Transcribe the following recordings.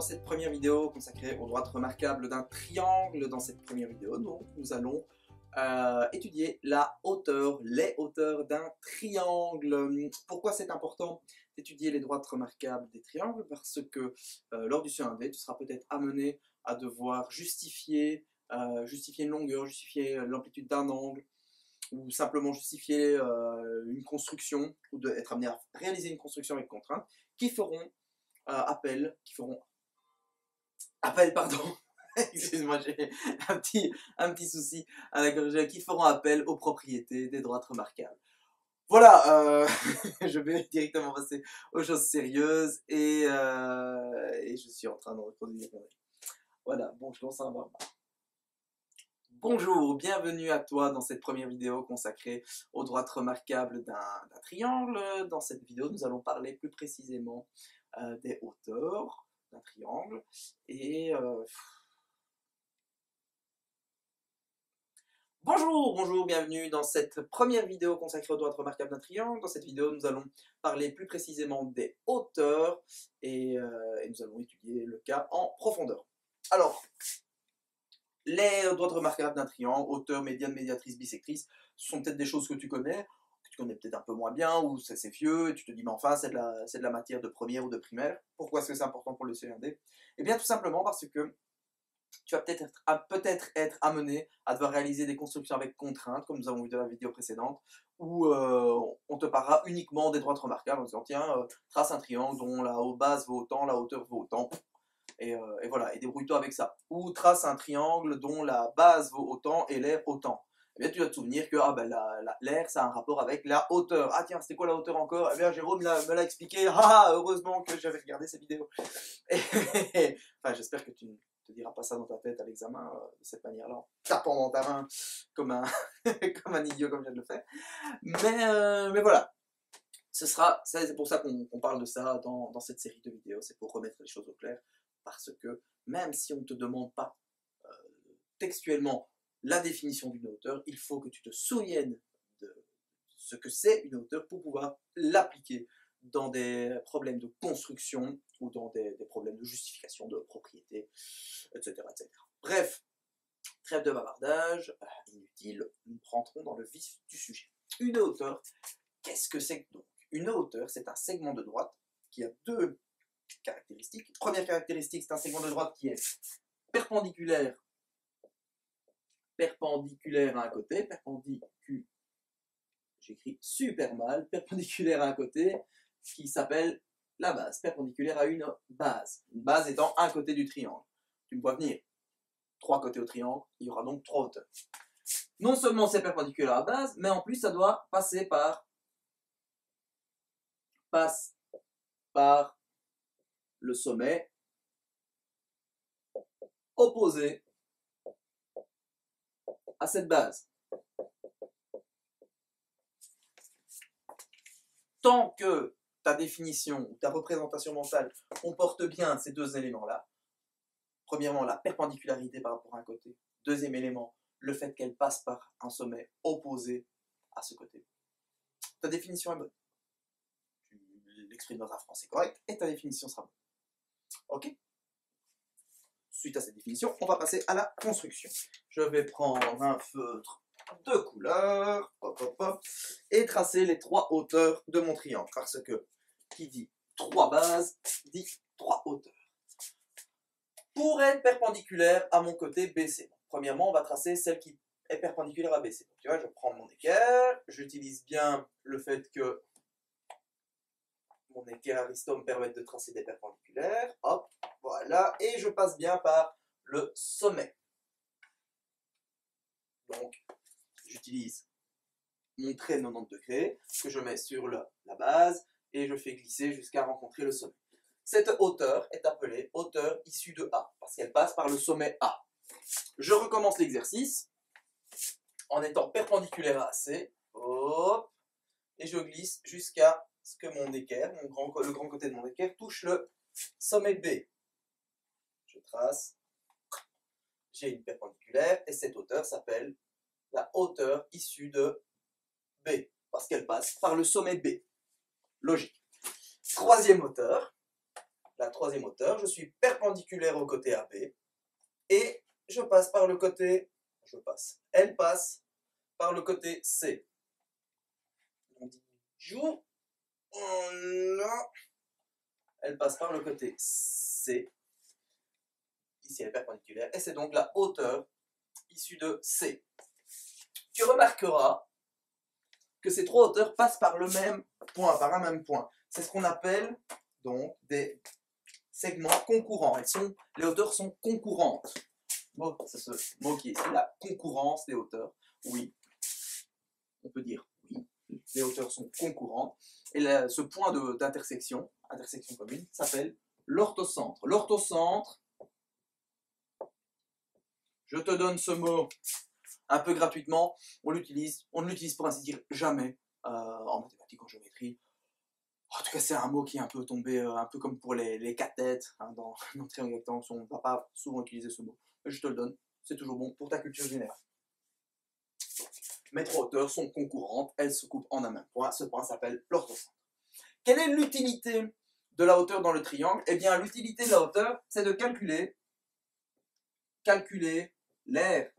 cette première vidéo consacrée aux droites remarquables d'un triangle. Dans cette première vidéo, donc, nous allons étudier la hauteur, les hauteurs d'un triangle. Pourquoi c'est important d'étudier les droites remarquables des triangles? Parce que lors du CE1D, tu seras peut-être amené à devoir justifier une longueur, justifier l'amplitude d'un angle, ou simplement justifier une construction, ou être amené à réaliser une construction avec contrainte, qui feront appel, pardon, excuse-moi, j'ai un petit souci à la gorge, qui feront appel aux propriétés des droites remarquables. Voilà, je vais directement passer aux choses sérieuses et je suis en train de reproduire. Voilà, bon, je commence à avoir marre. Bonjour, bienvenue à toi dans cette première vidéo consacrée aux droites remarquables d'un triangle. Dans cette vidéo, nous allons parler plus précisément des hauteurs d'un triangle et Bonjour, bienvenue dans cette première vidéo consacrée aux droites remarquables d'un triangle. Dans cette vidéo, nous allons parler plus précisément des hauteurs et nous allons étudier le cas en profondeur. Alors, les droites remarquables d'un triangle, hauteur, médiane, médiatrice, bissectrice, ce sont peut-être des choses que tu connais peut-être un peu moins bien, ou c'est vieux, et tu te dis, mais enfin, c'est de la matière de première ou de primaire. Pourquoi est-ce que c'est important pour le CE1D? Eh bien, tout simplement parce que tu vas peut-être être amené à devoir réaliser des constructions avec contraintes, comme nous avons vu dans la vidéo précédente, où on te parlera uniquement des droites remarquables en disant, tiens, trace un triangle dont la base vaut autant, la hauteur vaut autant, et voilà, et débrouille-toi avec ça. Ou trace un triangle dont la base vaut autant et l'air autant. Eh bien, tu dois te souvenir que l'air, ça a un rapport avec la hauteur. Ah tiens, c'était quoi la hauteur encore? Eh bien, Jérôme me l'a expliqué. Ah, heureusement que j'avais regardé ces vidéos. Enfin, j'espère que tu ne te diras pas ça dans ta tête à l'examen, de cette manière-là, en tapant dans ta main comme un, comme un idiot comme je viens de le faire. Mais voilà. C'est pour ça qu'on parle de ça dans cette série de vidéos. C'est pour remettre les choses au clair. Parce que même si on ne te demande pas textuellement la définition d'une hauteur, il faut que tu te souviennes de ce que c'est une hauteur pour pouvoir l'appliquer dans des problèmes de construction ou dans des problèmes de justification de propriété, etc. etc. Bref, trêve de bavardage, inutile, nous rentrons dans le vif du sujet. Une hauteur, qu'est-ce que c'est donc? Une hauteur, c'est un segment de droite qui a deux caractéristiques. Première caractéristique, c'est un segment de droite qui est perpendiculaire à un côté, j'écris super mal, perpendiculaire à un côté, qui s'appelle la base, perpendiculaire à une base étant un côté du triangle. Tu me vois venir, trois côtés au triangle, il y aura donc trois hauteurs. Non seulement c'est perpendiculaire à la base, mais en plus ça doit passer par le sommet opposé à cette base. Tant que ta définition ou ta représentation mentale comporte bien ces deux éléments-là, premièrement, la perpendicularité par rapport à un côté, deuxième élément, le fait qu'elle passe par un sommet opposé à ce côté, ta définition est bonne. Tu l'exprimes dans un français correct et ta définition sera bonne. Ok? Suite à cette définition, on va passer à la construction. Je vais prendre un feutre de couleur, et tracer les trois hauteurs de mon triangle, parce que qui dit trois bases dit trois hauteurs. Pour être perpendiculaire à mon côté BC, premièrement, on va tracer celle qui est perpendiculaire à BC. Donc, tu vois, je prends mon équerre, j'utilise bien le fait que mon équerre aristo me permette de tracer des perpendiculaires, hop, voilà, et je passe bien par le sommet. Donc, j'utilise mon trait de 90 degrés que je mets sur la base et je fais glisser jusqu'à rencontrer le sommet. Cette hauteur est appelée hauteur issue de A parce qu'elle passe par le sommet A. Je recommence l'exercice en étant perpendiculaire à AC, hop, et je glisse jusqu'à ce que mon équerre, le grand côté de mon équerre, touche le sommet B. Je trace, j'ai une perpendiculaire et cette hauteur s'appelle la hauteur issue de B, parce qu'elle passe par le sommet B. Logique. Troisième hauteur, la troisième hauteur, je suis perpendiculaire au côté AB, et je passe par le côté, elle passe par le côté C. On dit joue, là, elle passe par le côté C, ici elle est perpendiculaire, et c'est donc la hauteur issue de C. Tu remarqueras que ces trois hauteurs passent par le même point, par un même point. C'est ce qu'on appelle donc des segments concurrents. Les hauteurs sont concurrentes. Bon, c'est ce mot qui est ici, la concurrence des hauteurs. Oui, on peut dire oui, les hauteurs sont concurrentes. Et là, ce point d'intersection, intersection commune, s'appelle l'orthocentre. L'orthocentre, je te donne ce mot un peu gratuitement, on ne l'utilise pour ainsi dire jamais en mathématiques, en géométrie. En tout cas, c'est un mot qui est un peu tombé, un peu comme pour les cathètes, hein, dans triangle rectangle, on ne va pas souvent utiliser ce mot. Mais je te le donne, c'est toujours bon pour ta culture générale. Donc, mes trois hauteurs sont concurrentes, elles se coupent en un même point, ce point s'appelle l'orthocentre. Quelle est l'utilité de la hauteur dans le triangle? Eh bien, l'utilité de la hauteur, c'est de calculer l'aire.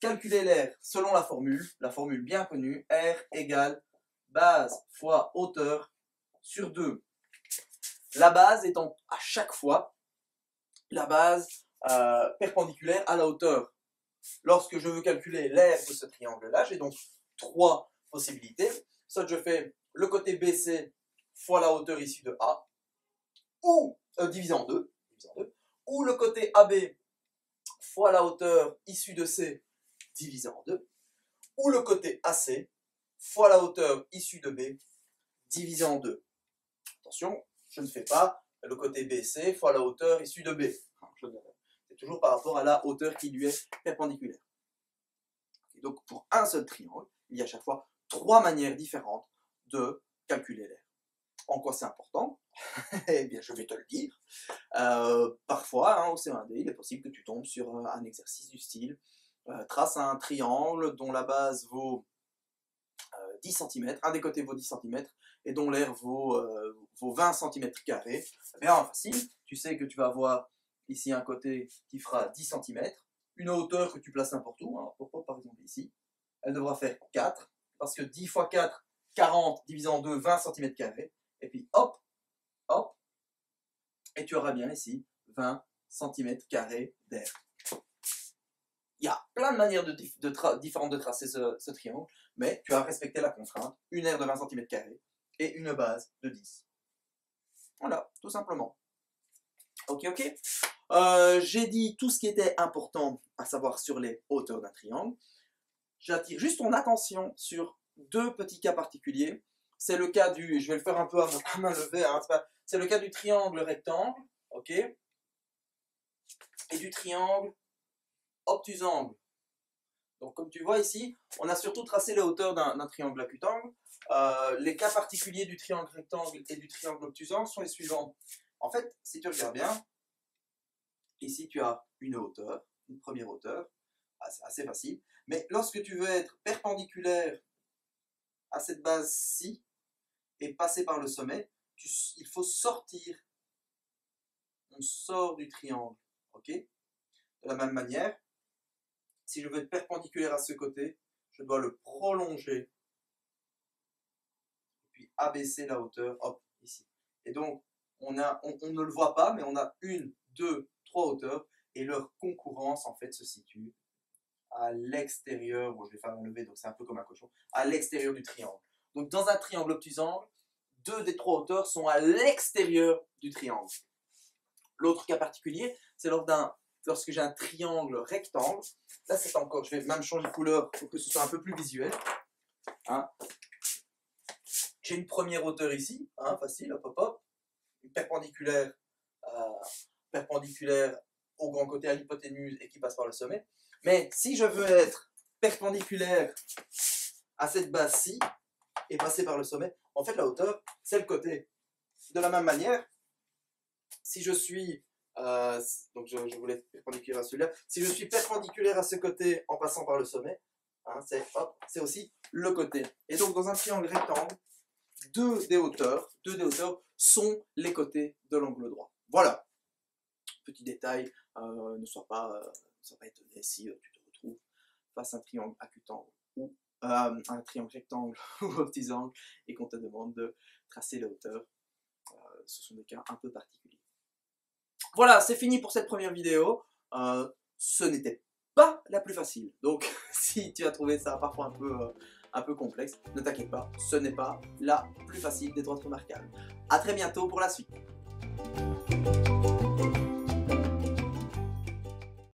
Calculer l'aire selon la formule bien connue, R égale base fois hauteur sur 2. La base étant à chaque fois la base perpendiculaire à la hauteur. Lorsque je veux calculer l'aire de ce triangle-là, j'ai donc trois possibilités. Soit je fais le côté BC fois la hauteur issue de A, ou divisé en 2, ou le côté AB fois la hauteur issue de C divisé en 2, ou le côté AC fois la hauteur issue de B divisé en 2. Attention, je ne fais pas le côté BC fois la hauteur issue de B. C'est toujours par rapport à la hauteur qui lui est perpendiculaire. Et donc pour un seul triangle, il y a à chaque fois trois manières différentes de calculer l'aire. En quoi c'est important? Eh bien, je vais te le dire. Parfois, hein, au CE1D, il est possible que tu tombes sur un exercice du style trace un triangle dont la base vaut 10 cm, un des côtés vaut 10 cm, et dont l'aire vaut 20 cm². Bien facile, tu sais que tu vas avoir ici un côté qui fera 10 cm, une hauteur que tu places n'importe où, hein, par exemple ici, elle devra faire 4, parce que 10 fois 4, 40, divisé en 2, 20 cm², et puis hop, hop, et tu auras bien ici 20 cm² d'air. Il y a plein de manières différentes de tracer ce triangle, mais tu as respecté la contrainte, une aire de 20 cm² et une base de 10. Voilà, tout simplement. Ok. J'ai dit tout ce qui était important à savoir sur les hauteurs d'un triangle. J'attire juste ton attention sur deux petits cas particuliers. C'est le cas du, je vais le faire un peu à main levée, hein, c'est le cas du triangle rectangle, ok, et du triangle obtusangle. Donc comme tu vois ici, on a surtout tracé les hauteurs d'un triangle acutangle. Les cas particuliers du triangle rectangle et du triangle obtusangle sont les suivants. En fait, si tu regardes bien, ici tu as une hauteur, une première hauteur, c'est assez facile. Mais lorsque tu veux être perpendiculaire à cette base-ci et passer par le sommet, il faut sortir. On sort du triangle, ok? De la même manière, si je veux être perpendiculaire à ce côté, je dois le prolonger, puis abaisser la hauteur, hop, ici. Et donc, on ne le voit pas, mais on a une, deux, trois hauteurs, et leur concurrence, en fait, se situe à l'extérieur, bon, je vais faire un lever, donc c'est un peu comme un cochon, à l'extérieur du triangle. Donc, dans un triangle obtusangle, deux des trois hauteurs sont à l'extérieur du triangle. L'autre cas particulier, c'est lorsque j'ai un triangle rectangle. Là, c'est encore, je vais même changer de couleur pour que ce soit un peu plus visuel. Hein. J'ai une première hauteur ici, hein, facile, hop, hop, hop, une perpendiculaire au grand côté à l'hypoténuse et qui passe par le sommet. Mais si je veux être perpendiculaire à cette base-ci et passer par le sommet, en fait, la hauteur, c'est le côté. De la même manière, si je suis donc je voulais être perpendiculaire à celui-là. Si je suis perpendiculaire à ce côté en passant par le sommet, hein, c'est aussi le côté. Et donc dans un triangle rectangle, deux des hauteurs sont les côtés de l'angle droit. Voilà, petit détail, ne sois pas étonné si tu te retrouves face à un triangle acutangle ou un triangle rectangle ou aux petits angles et qu'on te demande de tracer les hauteurs. Ce sont des cas un peu particuliers. Voilà, c'est fini pour cette première vidéo. Ce n'était pas la plus facile. Donc, si tu as trouvé ça parfois un peu complexe, ne t'inquiète pas, ce n'est pas la plus facile des droites remarquables. A très bientôt pour la suite.